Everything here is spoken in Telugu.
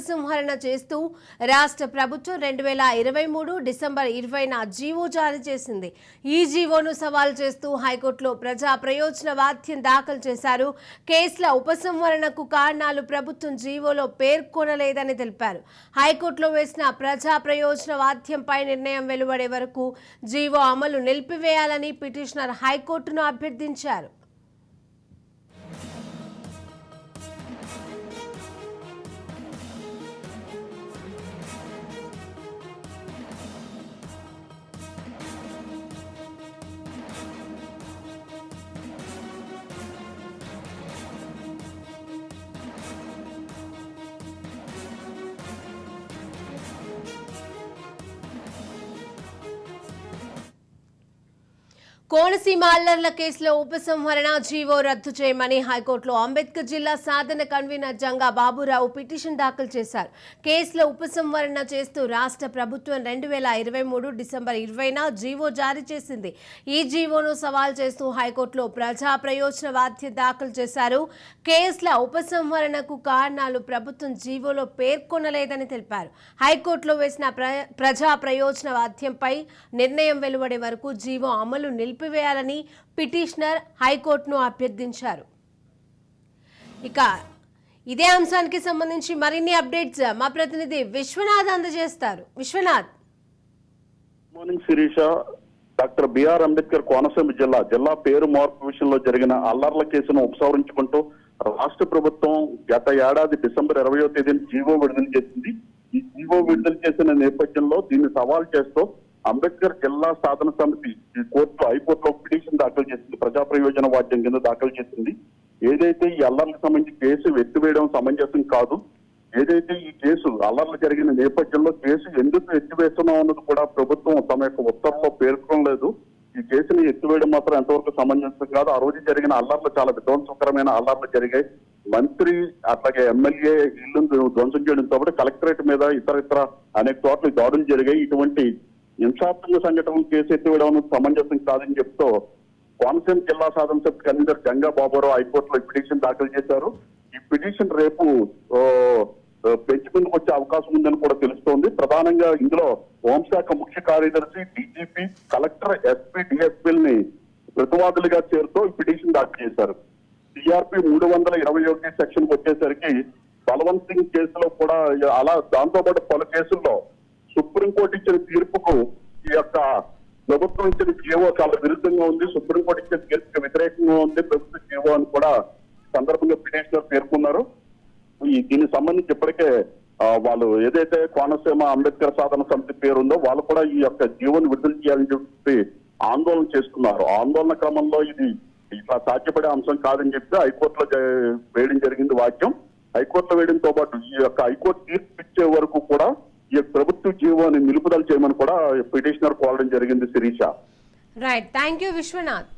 ఉపసంహరణ చేస్తూ రాష్ట్ర ప్రభుత్వం 2023 డిసెంబర్ 20న జీవో జారీ చేసింది. ఈ జీవోను సవాల్ చేస్తూ హైకోర్టులో ప్రజా ప్రయోజన వాద్యం దాఖలు చేశారు. కేసుల ఉపసంహరణకు కారణాలు ప్రభుత్వం జీవోలో పేర్కొనలేదని తెలిపారు. హైకోర్టులో వేసిన ప్రజా ప్రయోజన వాద్యంపై నిర్ణయం వెలువడే వరకు జీవో అమలు నిలిపివేయాలని పిటిషనర్ హైకోర్టును అభ్యర్థించారు. కోనసీమ అల్లర్ల కేసులో ఉపసంహరణ జీవో రద్దు చేయమని హైకోర్టులో అంబేద్కర్ జిల్లా సాధన కన్వీనర్ జంగా బాబురావు పిటిషన్ దాఖలు చేశారు. కేసులో ఉపసంహరణ చేస్తూ రాష్ట్ర ప్రభుత్వం 2023 డిసెంబర్ 20న జీవో జారీ చేసింది. ఈ జీవోను సవాల్ చేస్తూ హైకోర్టులో ప్రజా ప్రయోజన వాద్యం దాఖలు చేశారు. కేసుల ఉపసంహరణకు కారణాలు ప్రభుత్వం జీవోలో పేర్కొనలేదని తెలిపారు. హైకోర్టులో వేసిన ప్రజా ప్రయోజన వాద్యంపై నిర్ణయం వెలువడే వరకు జీవో అమలు నిలిపివేయాలని పిటిషనర్ హైకోర్టును అభ్యర్థించారు. ఇక ఇదే అంశానికి సంబంధించి మరిన్ని అప్డేట్స్ మా ప్రతినిధి విశ్వనాథ్ అందజేస్తారు. Viswanath. Morning Sirisha. Doctor B R Ambedkar Konaseema జిల్లా పేరు మార్పు విషయంలో జరిగిన అల్లర్ల కేసును ఉపసంహరించుకుంటూ రాష్ట్ర ప్రభుత్వం గత ఏడాది డిసెంబర్ 20వ తేదీన జీవో విడుదల చేసింది. ఈ జీవో విడుదల చేసిన నేపథ్యంలో దీన్ని సవాల్ చేస్తూ అంబేద్కర్ జిల్లా సాధన సమితి హైకోర్టులో పిటిషన్ దాఖలు చేసింది. ప్రజా ప్రయోజన వాద్యం కింద దాఖలు చేసింది. ఏదైతే ఈ అల్లర్లకు సంబంధించి కేసు ఎత్తివేయడం సమంజసం కాదు, ఏదైతే ఈ కేసు అల్లర్లు జరిగిన నేపథ్యంలో కేసు ఎందుకు ఎత్తివేస్తున్నాం అన్నది కూడా ప్రభుత్వం తమ యొక్క ఉత్తర్వులో పేర్కొనలేదు. ఈ కేసుని ఎత్తివేయడం మాత్రం ఎంతవరకు సమంజసం కాదు. ఆ రోజు జరిగిన అల్లర్లు చాలా విధ్వంసకరమైన అల్లర్లు జరిగాయి. మంత్రి అట్లాగే ఎమ్మెల్యే ఇల్లు ధ్వంసం చేయడంతో పాటు కలెక్టరేట్ మీద ఇతర అనేక చోట్ల దాడులు జరిగాయి. ఇటువంటి హింసాత్మక సంఘటనలు కేసు ఎత్తివేయడం సమంజసం కాదని చెప్తూ కోనసీమ జిల్లా సాధన సమితి కన్వీనర్ జంగా బాబురావు హైకోర్టులో పిటిషన్ దాఖలు చేశారు. ఈ పిటిషన్ రేపు బెంచ్ ముందుకు వచ్చే అవకాశం ఉందని కూడా తెలుస్తోంది. ప్రధానంగా ఇందులో హోంశాఖ ముఖ్య కార్యదర్శి, డీజీపీ, కలెక్టర్, ఎస్పీ, డిఎస్పీలని ప్రతివాదులుగా చేరుతూ ఈ పిటిషన్ దాఖలు చేశారు. సిఆర్పి 321 సెక్షన్ వచ్చేసరికి బలవంత్ సింగ్ కేసులో కూడా అలా దాంతో పాటు పలు కేసుల్లో సుప్రీంకోర్టు ఇచ్చిన తీర్పుకు ఈ యొక్క ప్రభుత్వం ఇచ్చిన జీవో చాలా విరుద్ధంగా ఉంది. సుప్రీంకోర్టు ఇచ్చిన తీర్పుకు వ్యతిరేకంగా ఉంది ప్రభుత్వ జీవో అని కూడా సందర్భంగా పిటిషనర్ పేర్కొన్నారు. దీనికి సంబంధించి ఇప్పటికే వాళ్ళు ఏదైతే కోనసీమ అంబేద్కర్ సాధన సమితి పేరుందో వాళ్ళు కూడా ఈ యొక్క జీవోని విడుదల చేయాలని చెప్పి ఆందోళన చేసుకున్నారు. ఆందోళన క్రమంలో ఇది ఇట్లా సాధ్యపడే అంశం కాదని చెప్పి హైకోర్టులో వేయడం జరిగింది వాక్యం. హైకోర్టులో వేయడంతో పాటు ఈ యొక్క హైకోర్టు తీర్పు ఇచ్చే వరకు కూడా ఈ ప్రభుత్వ జీవోని నిలుపుదల చేయమని కూడా పిటిషనర్ కోరడం జరిగింది. Sirisha. Right, thank you Vishwanath.